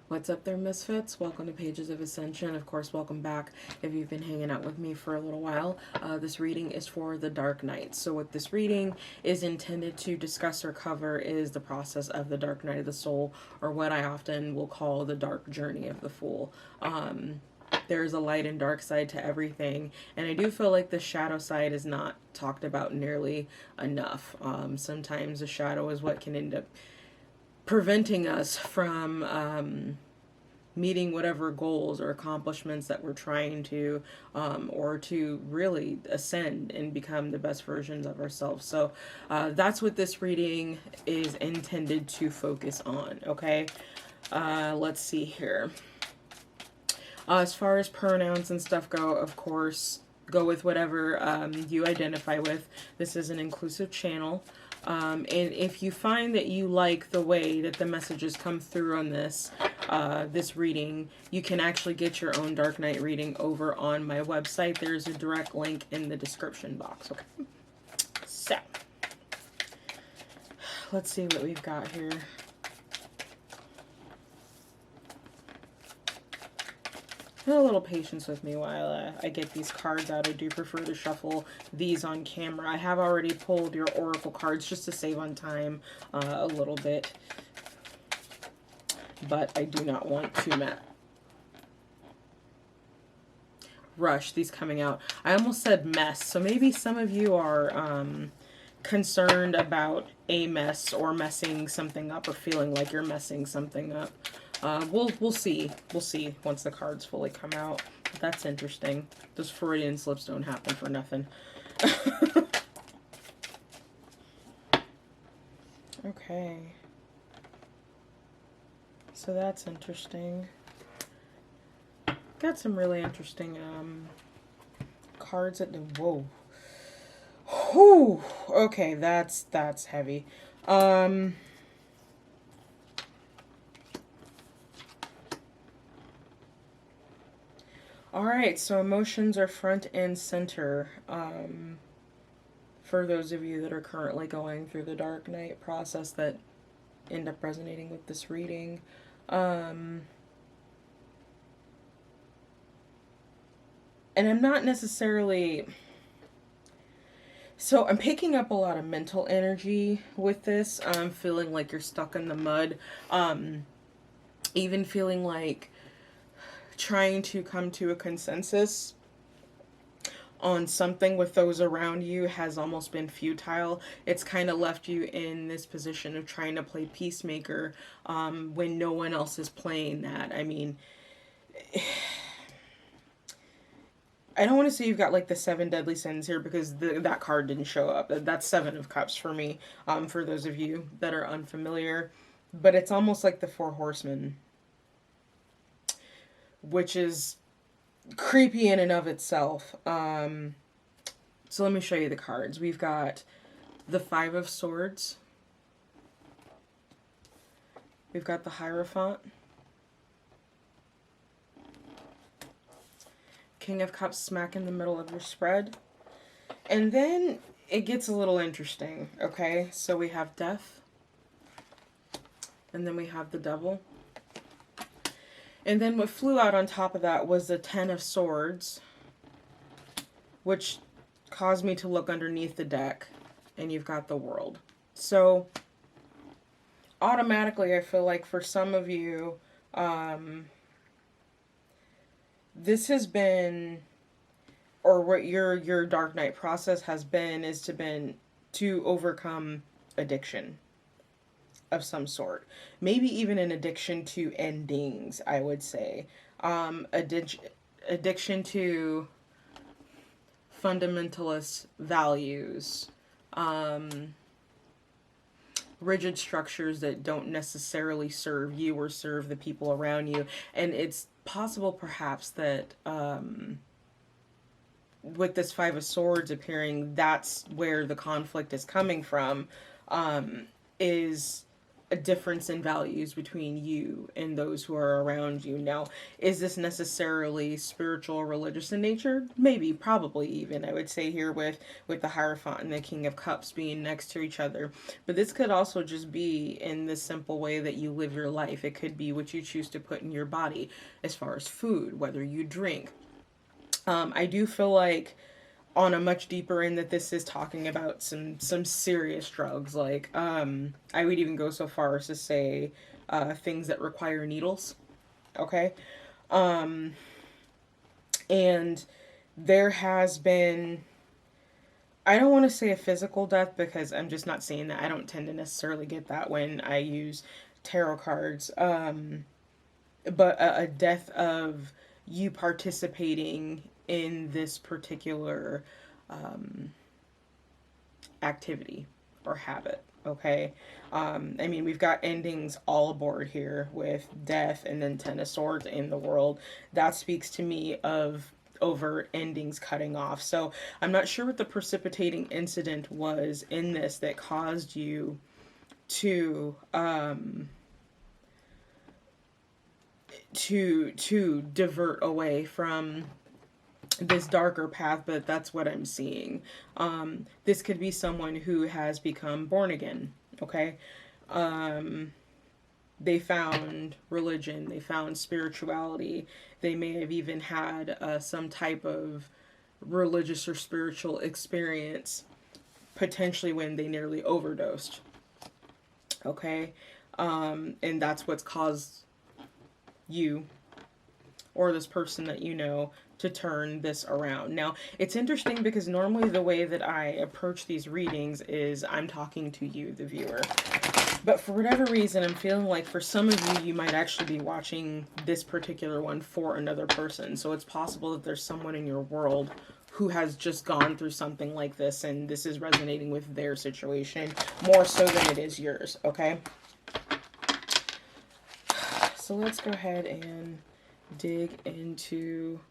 What's up there, Misfits? Welcome to Pages of Ascension. Of course, welcome back if you've been hanging out with me for a little while. This reading is for the Dark Night. So what this reading is intended to discuss or cover is the process of the Dark Night of the Soul, or what I often will call the Dark Journey of the Fool. There's a light and dark side to everything, and I do feel like the shadow side is not talked about nearly enough. Sometimes the shadow is what can end up preventing us from meeting whatever goals or accomplishments that we're trying to, or to really ascend and become the best versions of ourselves. So that's what this reading is intended to focus on, okay? Let's see here. As far as pronouns and stuff go, of course, go with whatever you identify with. This is an inclusive channel. And if you find that you like the way that the messages come through on this reading, you can actually get your own Dark Night reading over on my website. There's a direct link in the description box. Okay, so let's see what we've got here. A little patience with me while I get these cards out. I do prefer to shuffle these on camera. I have already pulled your oracle cards just to save on time a little bit, but I do not want to rush these coming out. I almost said mess, so maybe some of you are concerned about a mess or messing something up, or feeling like you're messing something up. We'll see. We'll see once the cards fully come out. But that's interesting. Those Freudian slips don't happen for nothing. Okay. So that's interesting. Got some really interesting cards at the whoa. Whew. Okay, that's heavy. Alright, so emotions are front and center for those of you that are currently going through the Dark Night process that end up resonating with this reading. And I'm not necessarily... So I'm picking up a lot of mental energy with this. I'm feeling like you're stuck in the mud. Even feeling like trying to come to a consensus on something with those around you has almost been futile. It's kind of left you in this position of trying to play peacemaker when no one else is playing that. I mean, I don't want to say you've got like the 7 deadly sins here, because that card didn't show up. That's 7 of Cups for me, for those of you that are unfamiliar. But it's almost like the 4 horsemen, which is creepy in and of itself. So let me show you the cards. We've got the 5 of Swords. We've got the Hierophant. King of Cups smack in the middle of your spread. And then it gets a little interesting, okay? So we have Death. And then we have the Devil. And then what flew out on top of that was the 10 of Swords, which caused me to look underneath the deck, and you've got the World. So automatically I feel like for some of you, this has been, or what your Dark Night process has been, is to overcome addiction of some sort. Maybe even an addiction to endings, I would say. Addiction to fundamentalist values. rigid structures that don't necessarily serve you or serve the people around you. And it's possible perhaps that with this Five of Swords appearing, that's where the conflict is coming from, is a difference in values between you and those who are around you. Now, is this necessarily spiritual or religious in nature? Maybe, probably even. I would say here with the Hierophant and the King of Cups being next to each other. But this could also just be in the simple way that you live your life. It could be what you choose to put in your body as far as food, whether you drink. I do feel like on a much deeper end that this is talking about some serious drugs. Like I would even go so far as to say things that require needles. Okay. And there has been, I don't want to say a physical death because I'm just not seeing that. I don't tend to necessarily get that when I use tarot cards. But a death of you participating in this particular activity or habit. Okay. I mean, we've got endings all aboard here with death and then Ten of Swords in the world. That speaks to me of overt endings cutting off. So I'm not sure what the precipitating incident was in this that caused you to divert away from this darker path, but that's what I'm seeing. This could be someone who has become born again. Okay. They found religion, they found spirituality, they may have even had some type of religious or spiritual experience, potentially when they nearly overdosed. Okay. And that's what's caused you or this person that you know to turn this around. Now, it's interesting because normally the way that I approach these readings is I'm talking to you, the viewer. But for whatever reason, I'm feeling like for some of you, you might actually be watching this particular one for another person. So it's possible that there's someone in your world who has just gone through something like this and this is resonating with their situation more so than it is yours, okay? So let's go ahead and dig into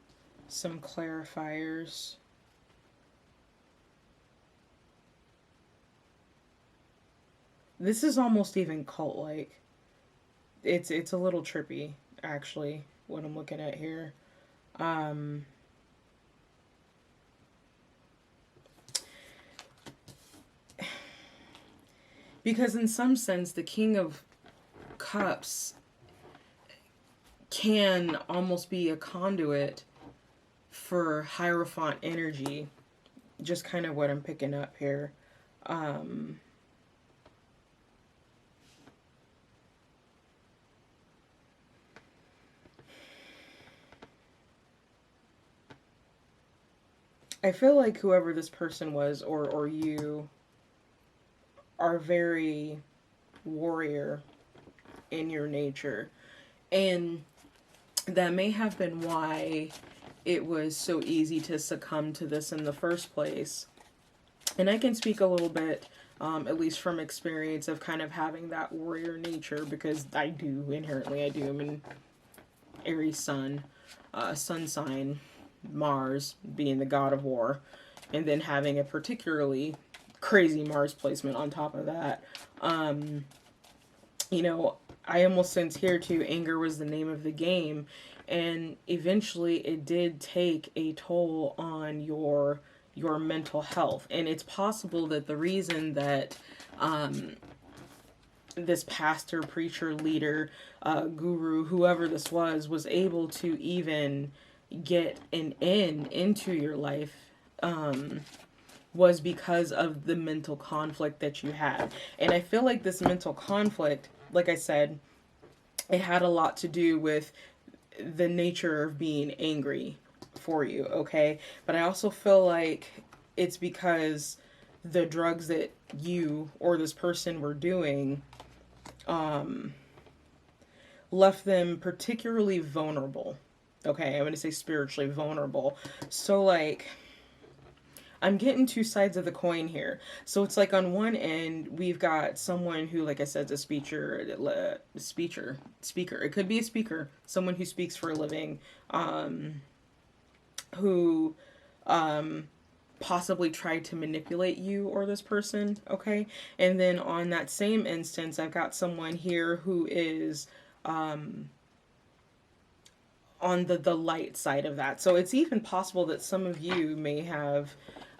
some clarifiers. This is almost even cult-like. It's a little trippy, actually, what I'm looking at here. Because in some sense, the King of Cups can almost be a conduit for Hierophant energy. Just kind of what I'm picking up here. I feel like whoever this person was, or you, are very warrior in your nature. And that may have been why it was so easy to succumb to this in the first place. And I can speak a little bit, at least from experience, of kind of having that warrior nature, because I do, inherently I do. I'm an Aries sun, sun sign, Mars being the god of war, and then having a particularly crazy Mars placement on top of that. You know, I almost sense here too, anger was the name of the game, and eventually it did take a toll on your mental health. And it's possible that the reason that this pastor, preacher, leader, guru, whoever this was able to even get an end into your life was because of the mental conflict that you had. And I feel like this mental conflict, like I said, it had a lot to do with the nature of being angry for you, okay? But I also feel like it's because the drugs that you or this person were doing left them particularly vulnerable. Okay, I'm going to say spiritually vulnerable. So, like, I'm getting two sides of the coin here. So it's like on one end, we've got someone who, like I said, is a speaker. It could be a speaker, someone who speaks for a living, who possibly tried to manipulate you or this person, okay? And then on that same instance, I've got someone here who is on the light side of that. So it's even possible that some of you may have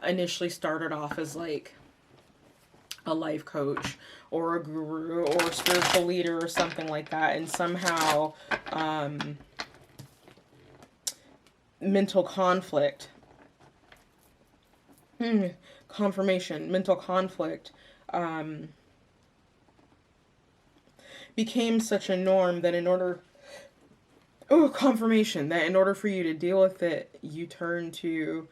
initially started off as like a life coach or a guru or a spiritual leader or something like that, and somehow mental conflict, mental conflict became such a norm that in order confirmation that in order for you to deal with it, you turn to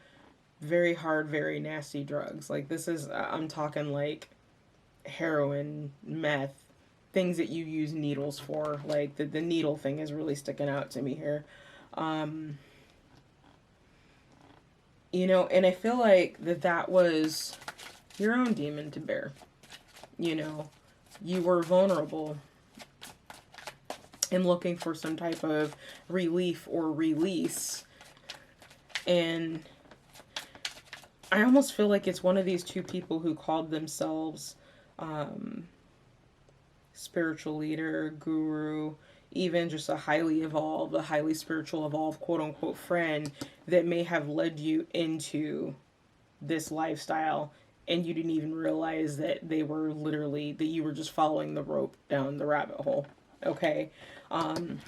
very hard, very nasty drugs. Like this is, I'm talking like heroin, meth, things that you use needles for. Like the needle thing is really sticking out to me here. You know, and I feel like that was your own demon to bear. You know, you were vulnerable and looking for some type of relief or release. And I almost feel like it's one of these two people who called themselves spiritual leader, guru, even just a highly evolved, a highly spiritual evolved quote unquote friend that may have led you into this lifestyle, and you didn't even realize that they were literally, that you were just following the rope down the rabbit hole. Okay. And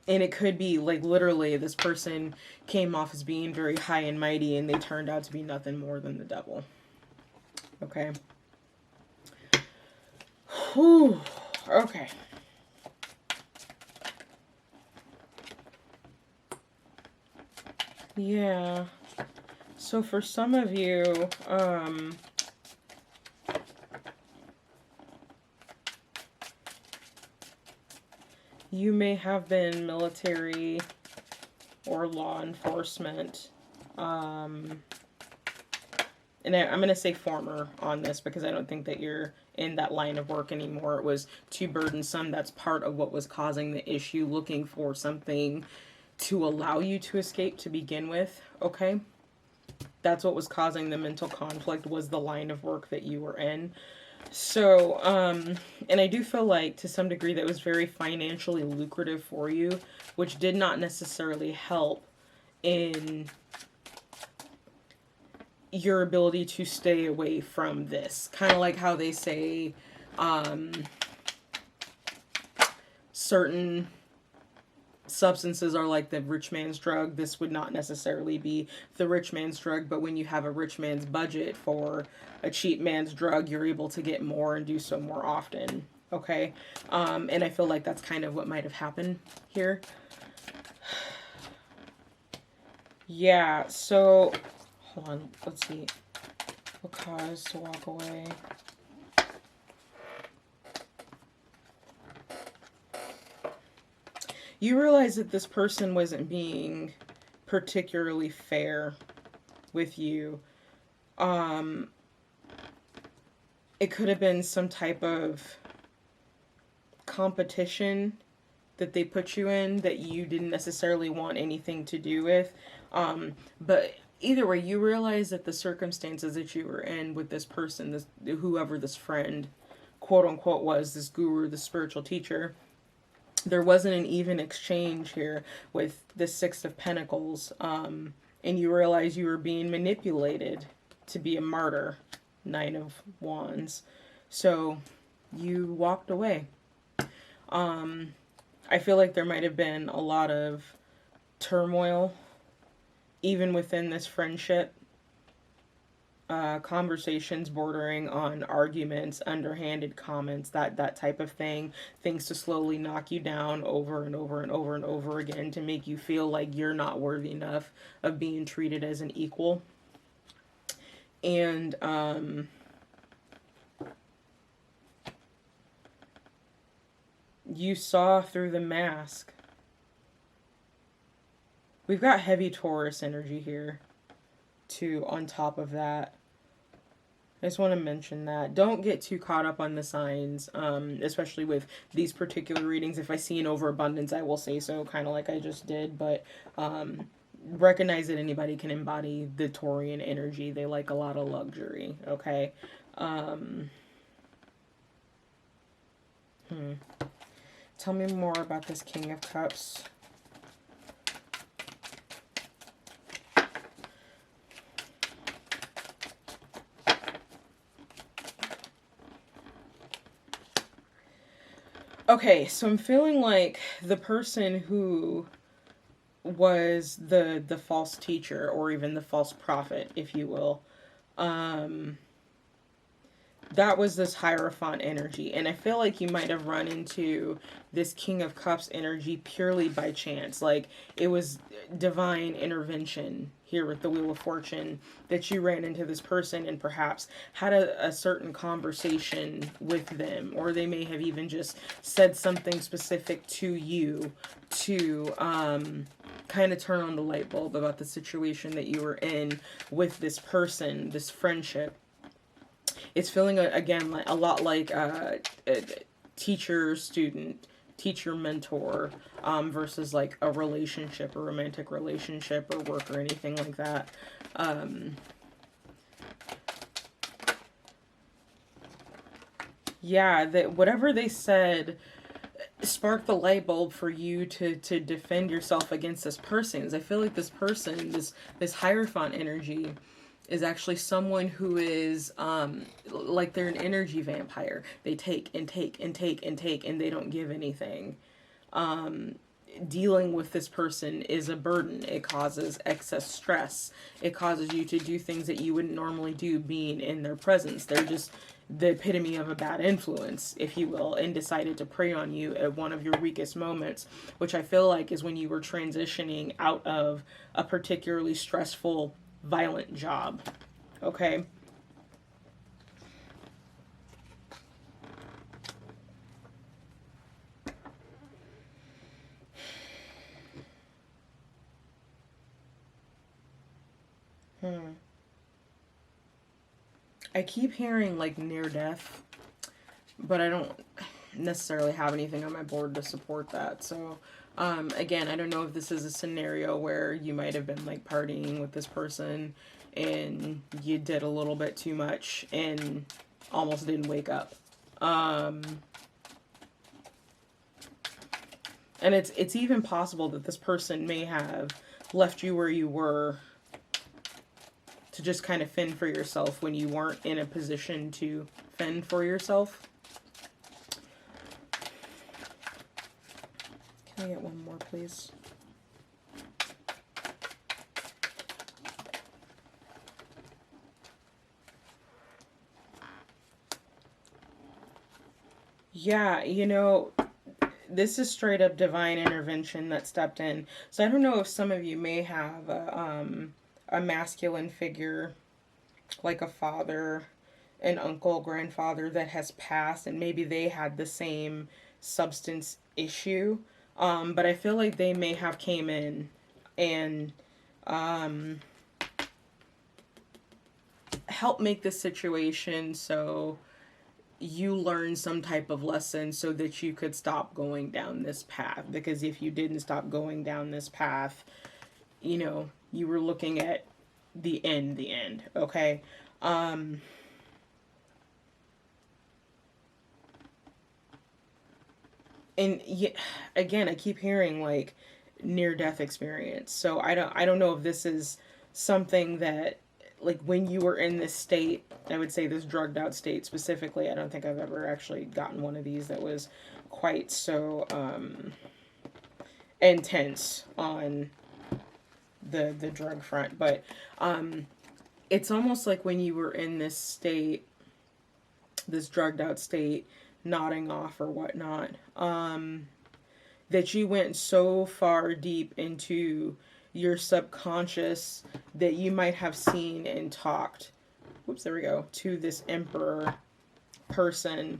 it could be like literally this person came off as being very high and mighty and they turned out to be nothing more than the devil. Okay. Whew. Okay. Yeah. So for some of you, you may have been military or law enforcement. And I'm going to say former on this because I don't think that you're in that line of work anymore. It was too burdensome. That's part of what was causing the issue, looking for something to allow you to escape to begin with, okay? That's what was causing the mental conflict, was the line of work that you were in. So, and I do feel like to some degree that was very financially lucrative for you, which did not necessarily help in your ability to stay away from this. Kind of like how they say certain substances are like the rich man's drug. This would not necessarily be the rich man's drug, but when you have a rich man's budget for a cheap man's drug, you're able to get more and do so more often. Okay. And I feel like that's kind of what might have happened here. Yeah. So hold on. Let's see. What caused to walk away? You realize that this person wasn't being particularly fair with you. It could have been some type of competition that they put you in that you didn't necessarily want anything to do with. But either way, you realize that the circumstances that you were in with this person, this whoever this friend, quote unquote, was, this guru, the spiritual teacher, there wasn't an even exchange here with the Six of Pentacles. And you realize you were being manipulated to be a martyr. Nine of Wands. So you walked away. I feel like there might have been a lot of turmoil even within this friendship. Conversations bordering on arguments, underhanded comments, that type of thing. Things to slowly knock you down over and over and over and over again to make you feel like you're not worthy enough of being treated as an equal. And you saw through the mask. We've got heavy Taurus energy here, too, on top of that, I just want to mention that. Don't get too caught up on the signs, especially with these particular readings. If I see an overabundance, I will say so, kind of like I just did. But recognize that anybody can embody the Taurian energy. They like a lot of luxury, okay? Tell me more about this King of Cups. Okay, so I'm feeling like the person who was the false teacher, or even the false prophet, if you will, that was this Hierophant energy. And I feel like you might have run into this King of Cups energy purely by chance. Like, it was divine intervention here with the Wheel of Fortune that you ran into this person and perhaps had a certain conversation with them. Or they may have even just said something specific to you to kind of turn on the light bulb about the situation that you were in with this person, this friendship. It's feeling, again, like a lot like a teacher student, teacher mentor, versus like a relationship, a romantic relationship, or work, or anything like that. Yeah, that whatever they said sparked the light bulb for you to defend yourself against this person. I feel like this person, this Hierophant energy, is actually someone who is like they're an energy vampire. They take and take and take and take, and they don't give anything. Dealing with this person is a burden. It causes excess stress. It causes you to do things that you wouldn't normally do being in their presence. They're just the epitome of a bad influence, if you will, and decided to prey on you at one of your weakest moments, which I feel like is when you were transitioning out of a particularly stressful, violent job. Okay? I keep hearing like near death, but I don't necessarily have anything on my board to support that. So, again, I don't know if this is a scenario where you might have been like partying with this person and you did a little bit too much and almost didn't wake up. And it's even possible that this person may have left you where you were to just kind of fend for yourself when you weren't in a position to fend for yourself. Can I get one more, please? Yeah, you know, this is straight up divine intervention that stepped in. So I don't know if some of you may have a masculine figure, like a father, an uncle, grandfather that has passed, and maybe they had the same substance issue. But I feel like they may have came in and help make this situation so you learn some type of lesson so that you could stop going down this path. Because if you didn't stop going down this path, you know, you were looking at the end, okay? And yeah, again, I keep hearing like near death experience. So I don't know if this is something that, like, when you were in this state, I would say this drugged out state specifically. I don't think I've ever actually gotten one of these that was quite so intense on the drug front. But it's almost like when you were in this state, this drugged out state, nodding off or whatnot, that you went so far deep into your subconscious that you might have seen and talked, whoops, there we go, to this emperor person,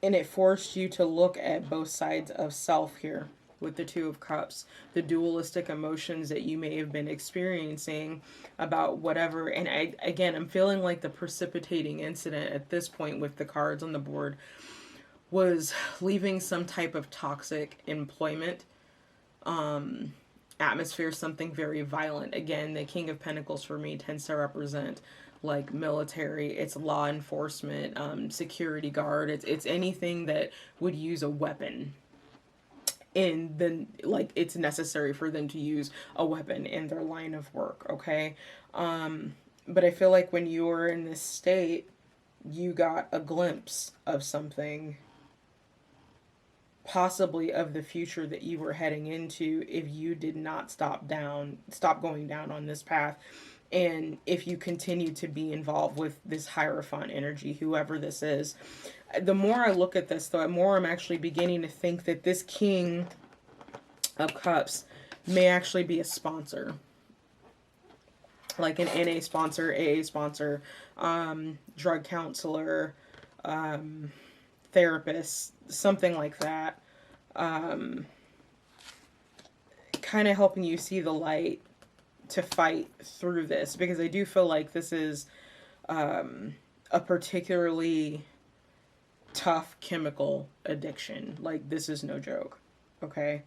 And it forced you to look at both sides of self here with the Two of Cups, the dualistic emotions that you may have been experiencing about whatever. And I'm feeling like the precipitating incident at this point with the cards on the board was leaving some type of toxic employment atmosphere, something very violent. Again, the King of Pentacles for me tends to represent like military, it's law enforcement, security guard, it's anything that would use a weapon. And then like it's necessary for them to use a weapon in their line of work, okay? But I feel like when you were in this state, you got a glimpse of something, possibly of the future that you were heading into if you did not stop going down on this path. And if you continue to be involved with this Hierophant energy, whoever this is, the more I look at this, though, the more I'm actually beginning to think that this King of Cups may actually be a sponsor. Like an NA sponsor, AA sponsor, drug counselor, therapist, something like that. Kind of helping you see the light to fight through this, because I do feel like this is a particularly tough chemical addiction. Like, this is no joke, okay?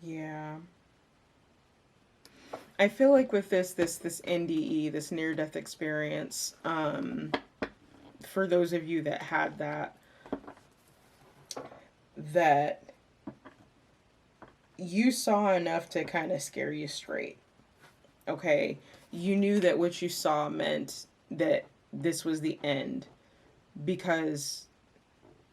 Yeah. I feel like with this NDE, this near-death experience, for those of you that had that you saw enough to kind of scare you straight. Okay? You knew that what you saw meant that this was the end, because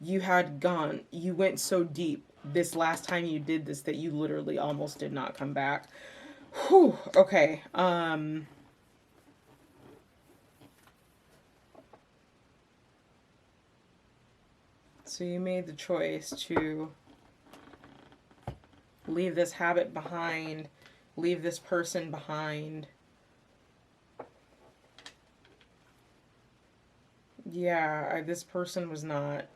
you went so deep this last time you did this that you literally almost did not come back. Whew, okay. So you made the choice to leave this habit behind, leave this person behind. Yeah, this person was not...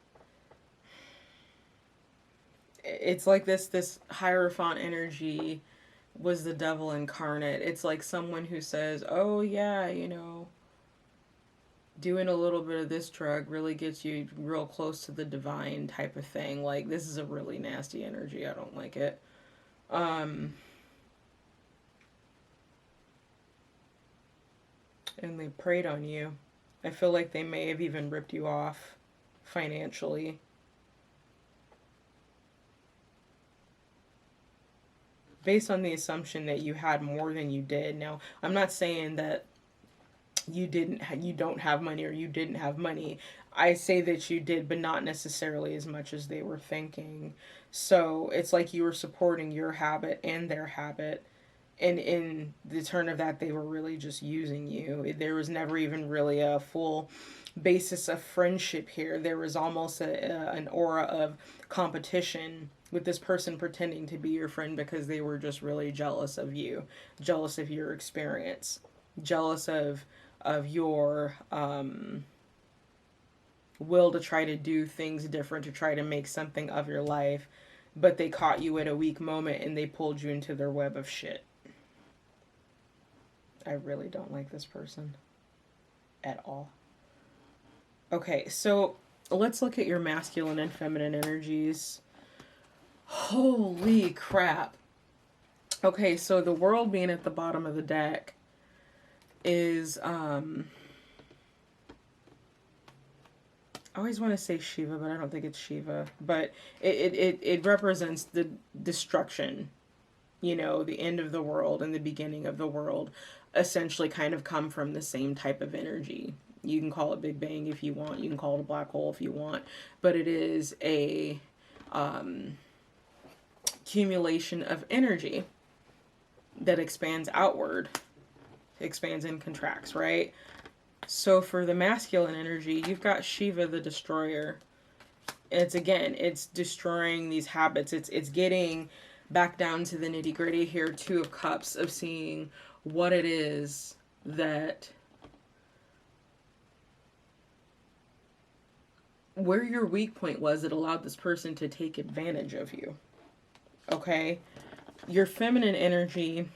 It's like this Hierophant energy was the devil incarnate. It's like someone who says, oh yeah, you know, doing a little bit of this drug really gets you real close to the divine type of thing. Like, this is a really nasty energy. I don't like it. And they preyed on you. I feel like they may have even ripped you off financially. Based on the assumption that you had more than you did. Now, I'm not saying that you don't have money or you didn't have money. I say that you did, but not necessarily as much as they were thinking. So it's like you were supporting your habit and their habit. And in the turn of that, they were really just using you. There was never even really a full basis of friendship here. There was almost an aura of competition, with this person pretending to be your friend because they were just really jealous of you, jealous of your experience, jealous of your will to try to do things different, to try to make something of your life. But they caught you at a weak moment and they pulled you into their web of shit. I really don't like this person at all. Okay, so let's look at your masculine and feminine energies. Holy crap. Okay, so the World being at the bottom of the deck is, I always want to say Shiva, but I don't think it's Shiva. But it represents the destruction, you know, the end of the world and the beginning of the world essentially kind of come from the same type of energy. You can call it Big Bang if you want. You can call it a black hole if you want. But it is a accumulation of energy that expands outward, expands and contracts, right? So for the masculine energy, you've got Shiva the destroyer. It's destroying these habits. It's getting back down to the nitty gritty here, Two of Cups, of seeing what it is that, where your weak point was that allowed this person to take advantage of you. Okay? Your feminine energy,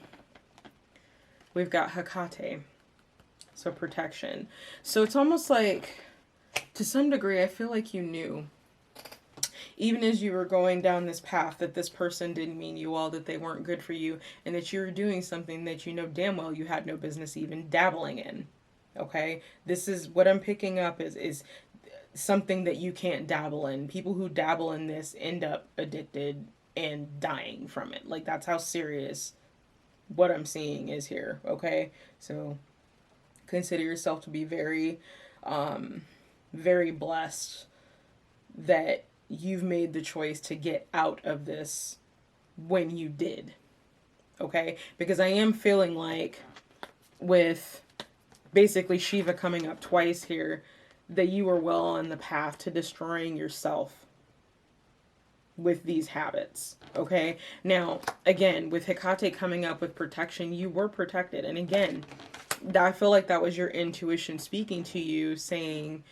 we've got Hecate. So protection. So it's almost like, to some degree, I feel like you knew, even as you were going down this path, that this person didn't mean you well, that they weren't good for you, and that you were doing something that you know damn well you had no business even dabbling in. Okay? This is what I'm picking up is something that you can't dabble in. People who dabble in this end up addicted and dying from it. Like, that's how serious what I'm seeing is here. Okay? So consider yourself to be very, very blessed that you've made the choice to get out of this when you did. Okay? Because I am feeling like, with basically Shiva coming up twice here, that you were well on the path to destroying yourself with these habits. Okay? Now, again, with Hecate coming up with protection, you were protected. And again, I feel like that was your intuition speaking to you, saying,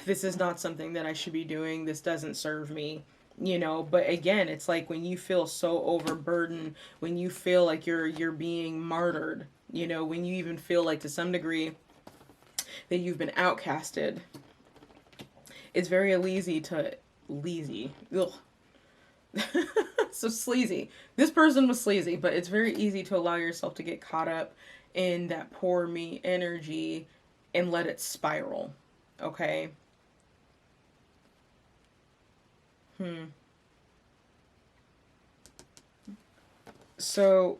this is not something that I should be doing. This doesn't serve me. You know, but again, it's like when you feel so overburdened, when you feel like you're being martyred, you know, when you even feel like to some degree that you've been outcasted, it's very easy to, ugh. So sleazy. This person was sleazy, but it's very easy to allow yourself to get caught up in that poor me energy and let it spiral. Okay? So,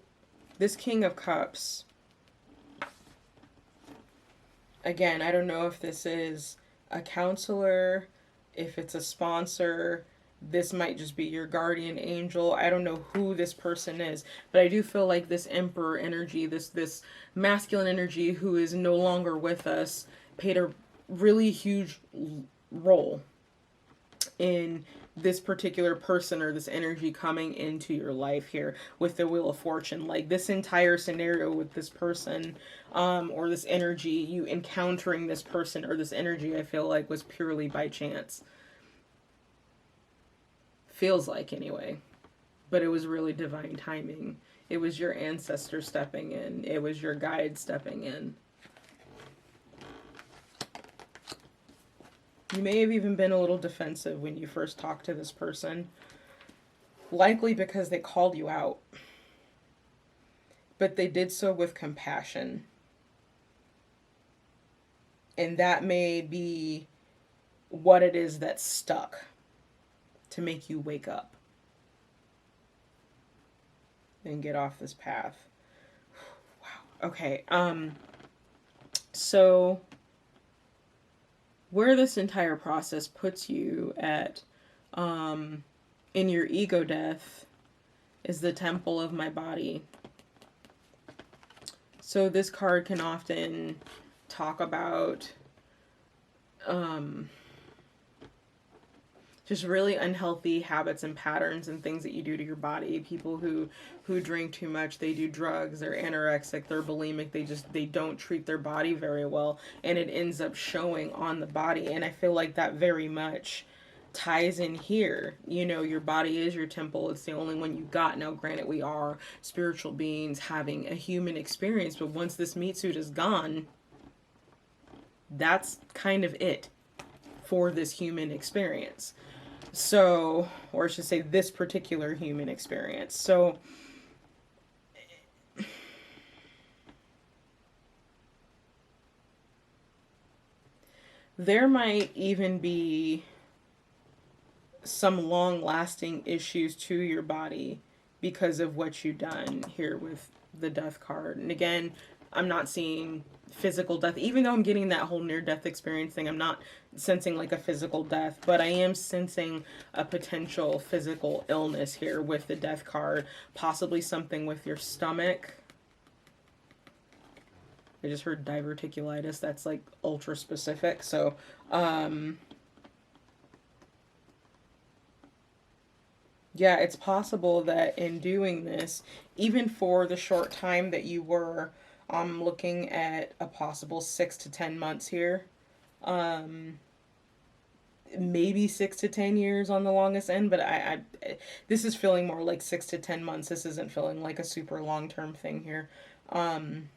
this King of Cups, again, I don't know if this is a counselor, if it's a sponsor. This might just be your guardian angel. I don't know who this person is, but I do feel like this emperor energy, this masculine energy who is no longer with us, played a really huge role in this particular person or this energy coming into your life here with the Wheel of Fortune. Like, this entire scenario with this person, or this energy, you encountering this person or this energy, I feel like was purely by chance. Feels like, anyway. But it was really divine timing. It was your ancestor stepping in. It was your guide stepping in. You may have even been a little defensive when you first talked to this person. Likely because they called you out. But they did so with compassion. And that may be what it is that stuck to make you wake up and get off this path. Wow. Okay. So where this entire process puts you at, in your ego death, is the temple of my body. So this card can often talk about just really unhealthy habits and patterns and things that you do to your body. People who drink too much, they do drugs, they're anorexic, they're bulimic, they don't treat their body very well, and it ends up showing on the body. And I feel like that very much ties in here. You know, your body is your temple. It's the only one you got. Now, granted, we are spiritual beings having a human experience, but once this meat suit is gone, that's kind of it for this human experience. So, or I should say this particular human experience. So, there might even be some long-lasting issues to your body because of what you've done here with the death card. And again, I'm not seeing physical death, even though I'm getting that whole near-death experience thing. I'm not sensing like a physical death, but I am sensing a potential physical illness here with the death card, possibly something with your stomach. I just heard diverticulitis. That's like ultra specific. So, Yeah, it's possible that in doing this, even for the short time that you were looking at a possible 6 to 10 months here, um, maybe 6 to 10 years on the longest end, but this is feeling more like 6 to 10 months. This isn't feeling like a super long term thing here. Um,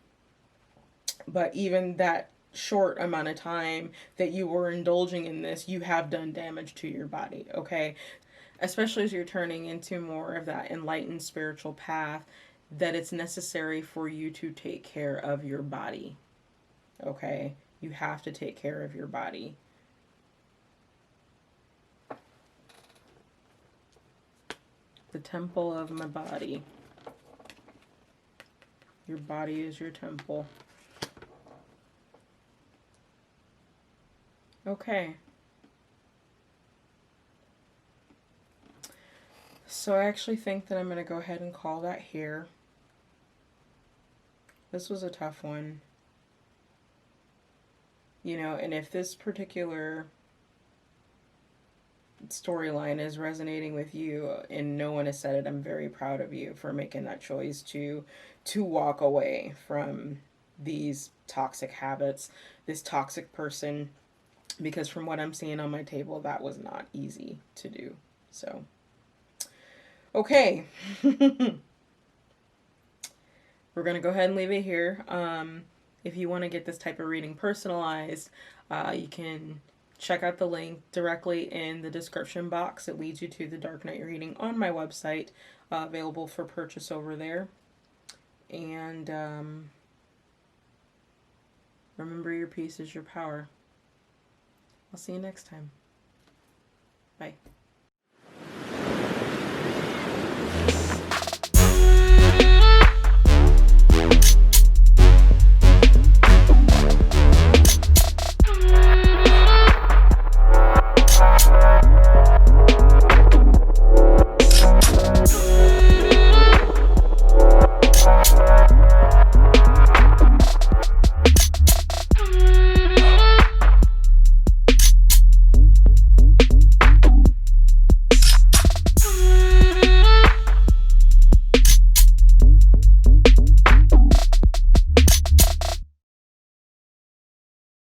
but even that short amount of time that you were indulging in this, you have done damage to your body, okay? Especially as you're turning into more of that enlightened spiritual path, that it's necessary for you to take care of your body, okay? You have to take care of your body. The temple of my body. Your body is your temple. Okay. So I actually think that I'm going to go ahead and call that here. This was a tough one. You know, and if this particular storyline is resonating with you and no one has said it, I'm very proud of you for making that choice to walk away from these toxic habits, this toxic person, because from what I'm seeing on my table, that was not easy to do. So, okay. We're going to go ahead and leave it here. If you want to get this type of reading personalized, you can check out the link directly in the description box. It leads you to the Dark Night reading on my website, available for purchase over there. And remember, your peace is your power. I'll see you next time. Bye.